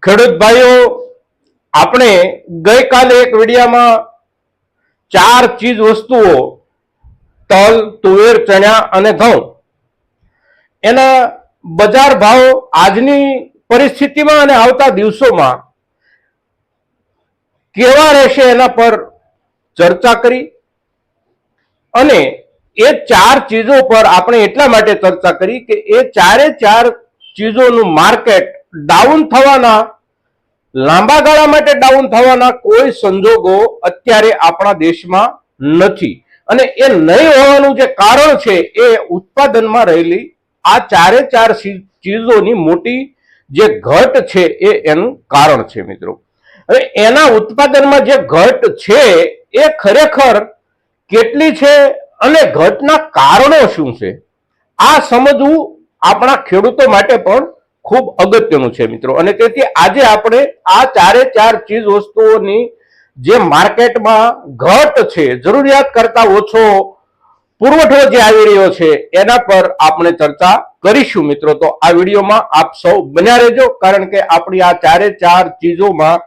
ખેડૂત ભાઈઓ, આપણે ગઈકાલે એક વિડીયોમાં 4 ચીજ વસ્તુઓ તલ, તુવેર, ચણા અને ઘઉં એના બજાર ભાવ આજની પરિસ્થિતિમાં અને આવતા દિવસોમાં કેવા રહેશે એના પર ચર્ચા કરી અને એ 4 ચીજો પર આપણે એટલા માટે ચર્ચા કરી કે એ 4 ચીજોનું માર્કેટ ડાઉન થવાના, લાંબા ગાળા માટે ડાઉન થવાના કોઈ સંજોગો અત્યારે આપણા દેશમાં નથી. અને એ નહીં હોવાનું જે કારણ છે એ ઉત્પાદનમાં રહેલી આ 4 ચીજોની મોટી જે ઘટ છે એ એનું કારણ છે મિત્રો. હવે એના ઉત્પાદનમાં જે ઘટ છે એ ખરેખર કેટલી છે અને ઘટના કારણો શું છે આ સમજવું આપણા ખેડૂતો માટે પણ ખૂબ અગત્યનું છે મિત્રો. અને તેથી આજે આપણે આ 4 ચીજ વસ્તુઓની જે માર્કેટમાં ઘટ છે, જરૂરિયાત કરતા ઓછો પુરવઠો જે આવી રહ્યો છે એના પર આપણે ચર્ચા કરીશું મિત્રો. તો આ વિડીયોમાં આપ સૌ બન્યા રહેજો, કારણ કે આપણી આ 4 ચીજોમાં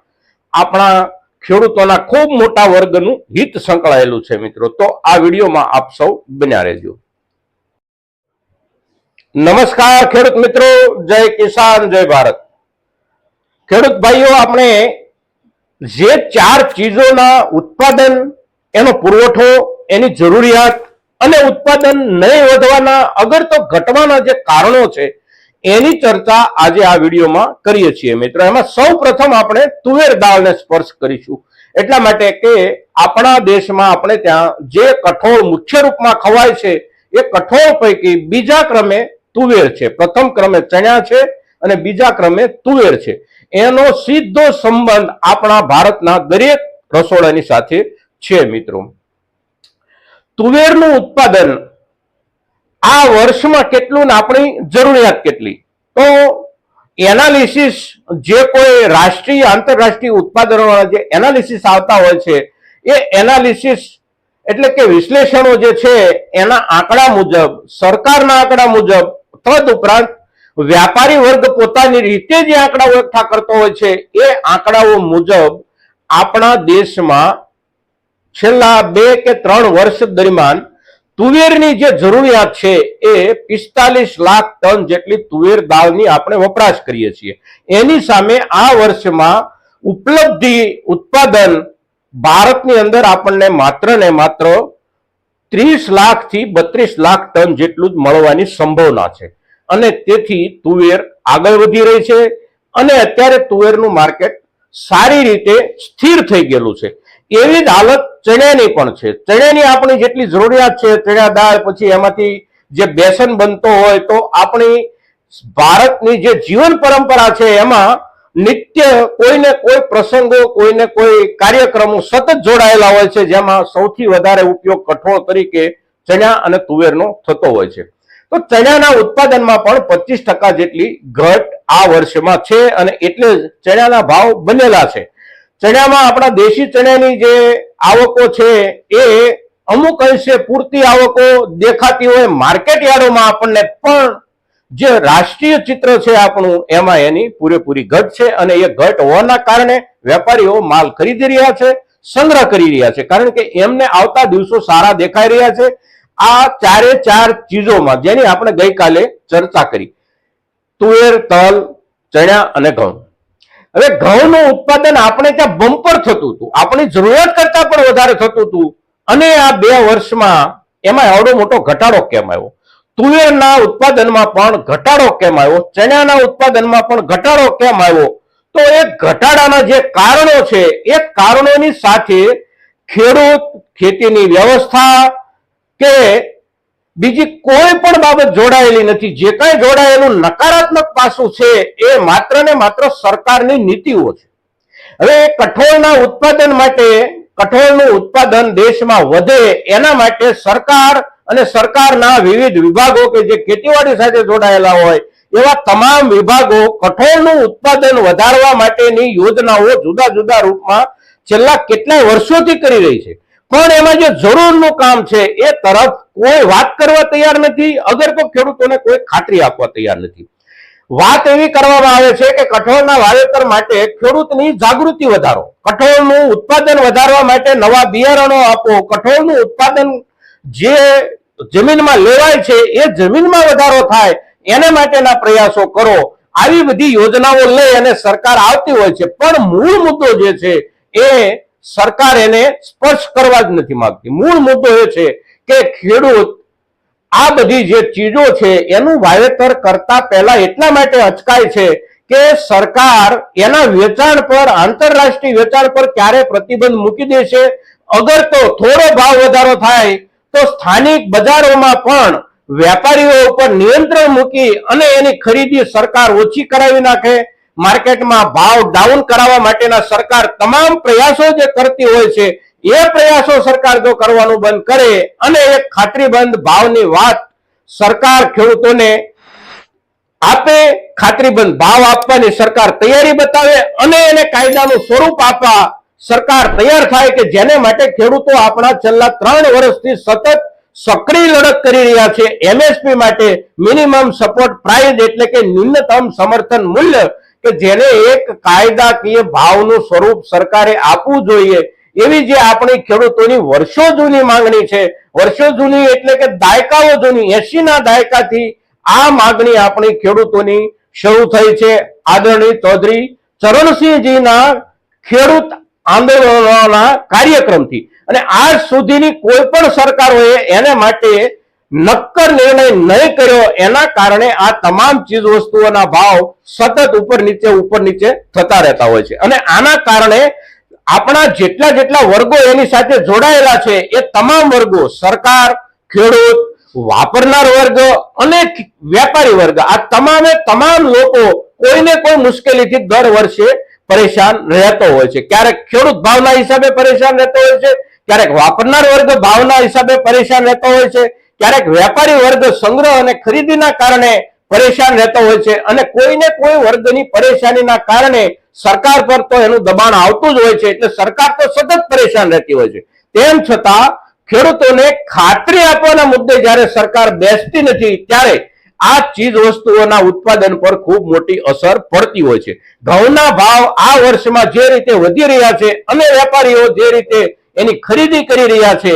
આપણા ખેડૂતોના ખૂબ મોટા વર્ગનું હિત સંકળાયેલું છે મિત્રો. તો આ વિડીયોમાં આપ સૌ બન્યા રહેજો. નમસ્કાર ખેડૂત મિત્રો, જય કિસાન, જય ભારત. ખેડૂત ભાઈઓ, આપણે જે 4 ચીજોના ઉત્પાદન, એનો પુરવઠો, એની જરૂરિયાત અને ઉત્પાદન નહીં વધવાના, અગર તો ઘટવાના જે કારણો છે એની ચર્ચા આજે આ વિડીયોમાં કરીએ છીએ મિત્રો. એમાં સૌ પ્રથમ આપણે તુવેર દાળને સ્પર્શ કરીશું, એટલા માટે કે આપણા દેશમાં આપણે ત્યાં જે કઠોળ મુખ્ય રૂપમાં ખવાય છે એ કઠોળ પૈકી બીજા ક્રમે તુવેર છે, પ્રથમ ક્રમે ચણા છે અને બીજા ક્રમે તુવેર છે. એનો સીધો સંબંધ આપણા ભારતના દરેક રસોડાની સાથે છે મિત્રો. તુવેરનું ઉત્પાદન આ વર્ષમાં કેટલું ને આપણી જરૂરિયાત કેટલી, તો એનાલિસિસ જે કોઈ રાષ્ટ્રીય આંતરરાષ્ટ્રીય ઉત્પાદનોના જે એનાલિસિસ આવતા હોય છે એ એનાલિસિસ એટલે કે વિશ્લેષણો જે છે એના આંકડા મુજબ, સરકારના આંકડા મુજબ, તદ ઉપરાંત વ્યાપારી વર્ગ પોતાની રીતે જે આંકડાઓ એકઠા કરતો હોય છે એ આંકડાઓ મુજબ આપણા દેશમાં છેલ્લા 2 કે 3 વર્ષ દરમિયાન તુવેરની જે જરૂરિયાત છે એ 45 લાખ ટન જેટલી તુવેર દાળની આપણે વપરાશ કરીએ છીએ. એની સામે આ વર્ષમાં ઉપલબ્ધિ ઉત્પાદન ભારતની અંદર આપણને માત્ર ને માત્ર 30 લાખ થી 32 લાખ ટન જેટલું જ મળવાની સંભાવના છે. અને તેથી તુવેર આગળ વધી રહી છે અને અત્યારે તુવેરનું માર્કેટ સારી રીતે સ્થિર થઈ ગયેલું છે. એવી જ હાલત ચણાની પણ છે. ચણાની આપણી જેટલી જરૂરિયાત છે, ચણા દાળ, પછી એમાંથી જે બેસન બનતો હોય, તો આપણી ભારતની જે જીવન પરંપરા છે એમાં નિત્ય કોઈને કોઈ પ્રસંગો, કોઈને કોઈ કાર્યક્રમો સતત જોડાયેલા હોય છે, જેમાં સૌથી વધારે ઉપયોગ કઠોળ તરીકે ચણા અને તુવેરનો થતો હોય છે. તો ચણાના ઉત્પાદનમાં પણ 25% જેટલી ઘટ આ વર્ષમાં છે અને એટલે જ ચણાના ભાવ બનેલા છે. ચણામાં આપણા દેશી ચણાની જે આવકો છે એ અમુક અંશે પૂરતી આવકો દેખાતી હોય માર્કેટ યાર્ડોમાં આપણને, પણ જે રાષ્ટ્રીય ચિત્ર છે આપણું એમાં એની પૂરેપૂરી ઘટ છે. અને એ ઘટ હોવાના કારણે વેપારીઓ માલ ખરીદી રહ્યા છે, સંગ્રહ કરી રહ્યા છે, કારણ કે એમને આવતા દિવસો સારા દેખાઈ રહ્યા છે. આ 4 ચીજોમાં જેની આપણે ગઈકાલે ચર્ચા કરી, તુવેર, તલ, ચણા અને ઘઉં. હવે ઘઉંનું ઉત્પાદન આપણે ત્યાં બમ્પર થતું હતું, આપણી જરૂરિયાત કરતા પણ વધારે થતું હતું, અને આ 2 વર્ષમાં એમાં એવડો મોટો ઘટાડો કેમ આવ્યો? તુવેરના ઉત્પાદનમાં પણ ઘટાડો કેમ આવ્યો? ચણાના ઉત્પાદનમાં પણ ઘટાડો કેમ આવ્યો? તો એ ઘટાડાના જે કારણો છે એ કારણોની સાથે ખેડૂત, ખેતીની વ્યવસ્થા કે બીજી કોઈ પણ બાબત જોડાયેલી નથી. જે કઈ જોડાયેલું નકારાત્મક પાસું છે એ માત્ર ને માત્ર સરકારની નીતિઓ છે. હવે કઠોળના ઉત્પાદન માટે, કઠોળનું ઉત્પાદન દેશમાં વધે એના માટે સરકાર અને સરકારના વિવિધ વિભાગો કે જે ખેતીવાડી સાથે જોડાયેલા હોય એવા તમામ વિભાગો કઠોળનું ઉત્પાદન વધારવા માટેની યોજનાઓ જુદા જુદા રૂપમાં છેલ્લા કેટલાય વર્ષોથી કરી રહી છે. પણ એમાં જે જરૂરનું કામ છે એ તરફ કોઈ વાત કરવા તૈયાર નથી, અગર તો ખેડૂતોને કોઈ ખાતરી આપવા તૈયાર નથી. વાત એવી કરવામાં આવે છે કે કઠોળના વાવેતર માટે ખેડૂતની જાગૃતિ વધારો, કઠોળનું ઉત્પાદન વધારવા માટે નવા બિયારણો આપો, કઠોળનું ઉત્પાદન જે જમીનમાં લેવાય છે એ જમીનમાં વધારો થાય એને માટેના પ્રયાસો કરો. આવી બધી યોજનાઓ લઈ અને સરકાર આવતી હોય છે, પણ મૂળ મુદ્દો જે છે એ સરકાર એને સ્પર્શ કરવા જ નથી માંગતી. મૂળ મુદ્દો એ છે કે ખેડૂત આ બધી જે ચીજો છે એનું વાવેતર કરતા પહેલા એટલા માટે અચકાય છે કે સરકાર એના વેચાણ પર, આંતરરાષ્ટ્રીય વેચાણ પર ક્યારે પ્રતિબંધ મૂકી દેશે. અગર તો થોડો ભાવ વધારો થાય તો સ્થાનિક બજારોમાં પણ વેપારીઓ ઉપર નિયંત્રણ મૂકી અને એની ખરીદી સરકાર ઓછી કરાવી નાખે. માર્કેટમાં ભાવ ડાઉન કરાવવા માટેના સરકાર તમામ પ્રયાસો જે કરતી હોય છે એ પ્રયાસો સરકાર જો કરવાનું બંધ કરે અને એક ખાતરીબંધ ભાવની વાત સરકાર ખેડૂતોને આપે, ખાતરીબંધ ભાવ આપવાની સરકાર તૈયારી બતાવે અને એને કાયદાનું સ્વરૂપ આપવા સરકાર તૈયાર થાય કે જેને માટે ખેડૂતો આપણા છેલ્લા 3 વર્ષથી સતત સક્રિય લડત કરી રહ્યા છે. એમએસપી માટે મિનિમમ સપોર્ટ પ્રાઇસ એટલે કે ન્યૂનતમ સમર્થન મૂલ્ય કે જેને એક કાયદાકીય ભાવનું સ્વરૂપ સરકારે આપવું જોઈએ, એવી જે આપણી ખેડૂતોની વર્ષો જૂની માંગણી છે. વર્ષો જૂની એટલે કે દાયકાઓ જૂની, 80ના દાયકાથી આ માંગણી આપણી ખેડૂતોની શરૂ થઈ છે. આદરણીય ચૌધરી ચરણસિંહજીના ખેડૂત આંદોલનોના કાર્યક્રમથી અને આજ સુધીની કોઈ પણ સરકારોએ એને માટે નક્કર નિર્ણય નહીં કર્યો. એના કારણે આ તમામ ચીજ વસ્તુઓના ભાવ સતત ઉપર નીચે થતા રહેતા હોય છે. અને આના કારણે આપણા જેટલા વર્ગો એની સાથે જોડાયેલા છે એ તમામ વર્ગો, સરકાર, ખેડૂત, વાપરનાર વર્ગ અને વેપારી વર્ગ, આ તમામ લોકો કોઈને કોઈ મુશ્કેલીથી દર વર્ષે પરેશાન રહેતો હોય છે. ક્યારેક ખેડૂત ભાવના હિસાબે પરેશાન રહેતો હોય છે, ક્યારેક વાપરનાર વર્ગ ભાવના હિસાબે પરેશાન રહેતો હોય છે, ક્યારેક વેપારી વર્ગ સંગ્રહ અને ખરીદીના કારણે પરેશાન રહેતો હોય છે. અને કોઈને કોઈ વર્ગની પરેશાનીના કારણે સરકાર પર તો એનું દબાણ આવતું જ હોય છે, એટલે સરકાર તો સતત પરેશાન રહેતી હોય છે. તેમ છતાં ખેડૂતોને ખાતરી આપવાના મુદ્દે જ્યારે સરકાર બેસતી નથી ત્યારે આ ચીજ વસ્તુઓના ઉત્પાદન પર ખૂબ મોટી અસર પડતી હોય છે. ઘઉંના ભાવ આ વર્ષમાં જે રીતે વધી રહ્યા છે અને વેપારીઓ જે રીતે એની ખરીદી કરી રહ્યા છે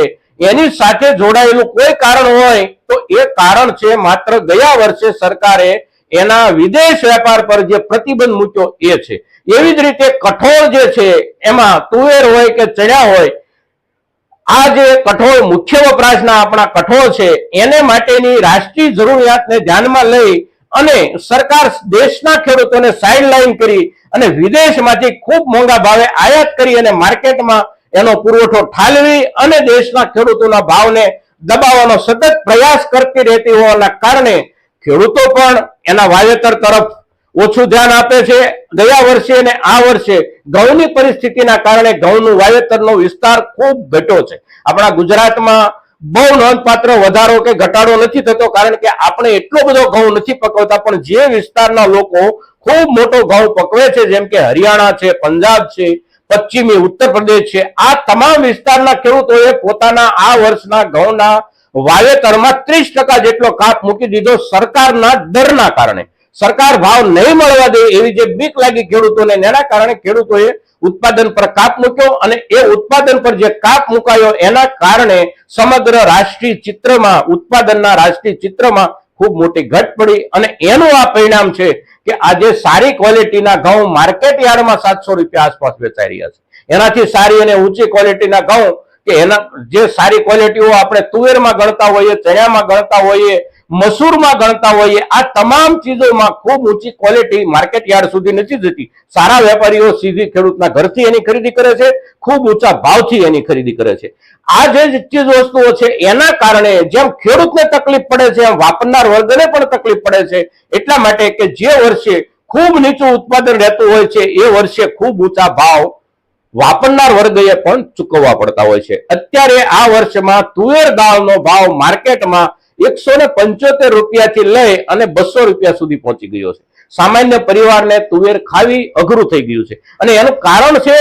એની સાથે જોડાયેલું કોઈ કારણ હોય તો એ કારણ છે માત્ર ગયા વર્ષે સરકારે એના વિદેશ વેપાર પર જે પ્રતિબંધ મૂક્યો એ છે. એવી જ રીતે કઠોળ જે છે એમાં તુવેર હોય કે ચણા હોય, આ જે કઠોળ મુખ્ય વપરાશના આપણા કઠોળ છે એને માટેની રાષ્ટ્રીય જરૂરિયાતને ધ્યાનમાં લઈ અને સરકાર દેશના ખેડૂતોને સાઇડલાઇન કરી અને વિદેશમાંથી ખૂબ મોંઘા ભાવે આયાત કરી અને માર્કેટમાં એનો પુરવઠો ઠાલવી અને દેશના ખેડૂતોના ભાવને દબાવવાનો સતત પ્રયાસ કરતી રહેતી હોવાના કારણે ખેડૂતો પણ એના વાવેતર તરફ ઓછું ધ્યાન આપે છે. ગયા વર્ષે અને આ વર્ષે ઘઉંની પરિસ્થિતિના કારણે ઘઉંનું વાવેતરનો વિસ્તાર ખૂબ ઘટ્યો છે. આપણા ગુજરાતમાં બહુ નોંધપાત્ર વધારો કે ઘટાડો નથી થતો, કારણ કે આપણે એટલો બધો ઘઉં નથી પકવતા, પણ જે વિસ્તારના લોકો ખૂબ મોટો ઘઉં પકવે છે જેમ કે હરિયાણા છે, પંજાબ છે, પશ્ચિમી ઉત્તર પ્રદેશ છે, આ તમામ વિસ્તારના ખેડૂતોએ પોતાના આ વર્ષના ઘઉંના વાવેતરમાં 30% જેટલો કાપ મૂકી દીધો સરકારના ડરના કારણે. સરકાર ભાવ નહીં મળવા દે એવી જે બીક લાગી ખેડૂતોને, એના કારણે ખેડૂતોએ ઉત્પાદન પર કાપ મૂક્યો અને એ ઉત્પાદન પર જે કાપ મુકાયો એના કારણે સમગ્ર રાષ્ટ્રીય ચિત્રમાં, ઉત્પાદનના રાષ્ટ્રીય ચિત્રમાં ખૂબ મોટી ઘટ પડી. અને એનું આ પરિણામ છે કે આજે સારી ક્વોલિટીના ઘઉં માર્કેટ યાર્ડમાં 700 રૂપિયા આસપાસ વેચાઈ રહ્યા છે. એનાથી સારી અને ઊંચી ક્વોલિટીના ઘઉં કે એના જે સારી ક્વોલિટીઓ આપણે તુવેરમાં ગણતા હોઈએ, ચણામાં ગણતા હોઈએ, મસૂરમાં ગણતા હોઈએ, આ તમામ ચીજોમાં ખૂબ ઊંચી ક્વોલિટી માર્કેટ યાર્ડ સુધી નથી જતી. સારા વેપારીઓ સીધી ખેડૂતના ઘરથી એની ખરીદી કરે છે, ખૂબ ઊંચા ભાવથી એની ખરીદી કરે છે. આ જે ચીજ વસ્તુઓ છે એના કારણે જેમ ખેડૂતને તકલીફ પડે છે એમ વાપરનાર વર્ગને પણ તકલીફ પડે છે. એટલા માટે કે જે વર્ષે ખૂબ નીચું ઉત્પાદન રહેતું હોય છે એ વર્ષે ખૂબ ઊંચા ભાવ વાપરનાર વર્ગએ પણ ચૂકવવા પડતા હોય છે. અત્યારે આ વર્ષમાં તુવેર દાળનો ભાવ માર્કેટમાં 175 રૂપિયાથી લઈ અને 200 રૂપિયા સુધી પહોંચી ગયો છે. સામાન્ય પરિવારને તુવેર ખાવી અઘરું થઈ ગયું છે અને એનું કારણ છે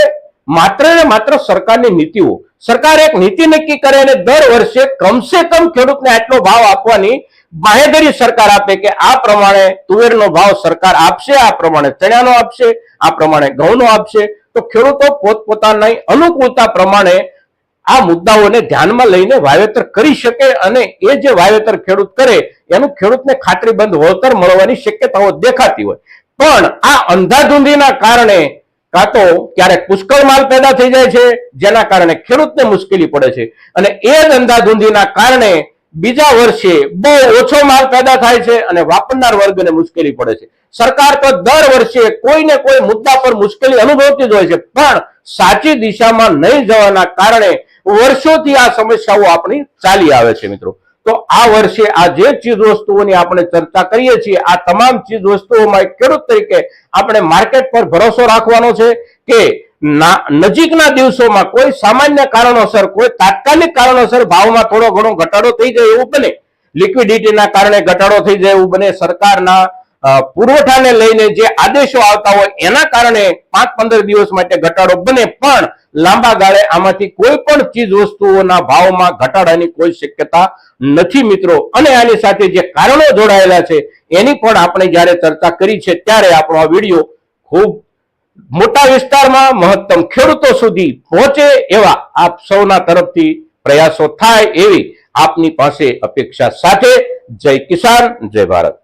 માત્ર ને માત્ર સરકારની નીતિઓ. સરકાર એક નીતિ નક્કી કરે અને દર વર્ષે કમસે કમ ખેડૂતને આટલો ભાવ આપવાની બાહેધરી સરકાર આપે કે આ પ્રમાણે તુવેરનો ભાવ સરકાર આપશે, આ પ્રમાણે ચણાનો આપશે, આ પ્રમાણે ઘઉંનો આપશે, તો ખેડૂતો પોતપોતાની અનુકૂળતા પ્રમાણે આ મુદ્દાઓને ધ્યાનમાં લઈને વાવેતર કરી શકે અને એ જે વાવેતર ખેડૂત કરે એનું ખેડૂતને ખાતરીબંધ વળતર મળવાની શક્યતાઓ દેખાતી હોય. પણ આ અંધાધૂંધીના કારણે કાં તો ક્યારેક પુષ્કળ માલ પેદા થઈ જાય છે, જેના કારણે ખેડૂતને મુશ્કેલી પડે છે, અને એ જ અંધાધૂંધીના કારણે બીજા વર્ષે બહુ ઓછો માલ પેદા થાય છે અને વાપરનાર વર્ગને મુશ્કેલી પડે છે. સરકાર તો દર વર્ષે કોઈને કોઈ મુદ્દા પર મુશ્કેલી અનુભવતી જ હોય છે, પણ સાચી દિશામાં નહીં જવાના કારણે વર્ષોથી આ સમસ્યાઓ આપણી ચાલી આવે છે. મિત્રો, તો આ વર્ષે આ જે ચીજ વસ્તુઓની આપણે ચર્ચા કરીએ છીએ, આ તમામ ચીજ વસ્તુઓમાં ખેડૂત તરીકે આપણે માર્કેટ પર ભરોસો રાખવાનો છે કે નજીકના દિવસોમાં કોઈ સામાન્ય કારણોસર, કોઈ તાત્કાલિક કારણોસર ભાવમાં થોડો ઘણો ઘટાડો થઈ જાય એવું બને, લિક્વિડિટીના કારણે ઘટાડો થઈ જાય એવું બને, સરકારના પુરવઠાને લઈને જે આદેશો આવતા હોય એના કારણે 5-15 દિવસ માટે ઘટાડો બને, પણ લાંબા ગાળે આમાંથી કોઈ પણ ચીજ વસ્તુઓના ભાવમાં ઘટાડાની કોઈ શક્યતા નથી. મિત્રો, અને આની સાથે જે કારણો જોડાયેલા છે એની પણ આપણે જ્યારે ચર્ચા કરી છે ત્યારે આપણો આ વિડીયો ખૂબ મોટા વિસ્તારમાં મહત્તમ ખેડૂતો સુધી પહોંચે એવા આપ સૌના તરફથી પ્રયાસો થાય એવી આપની પાસે અપેક્ષા સાથે જય કિસાન, જય ભારત.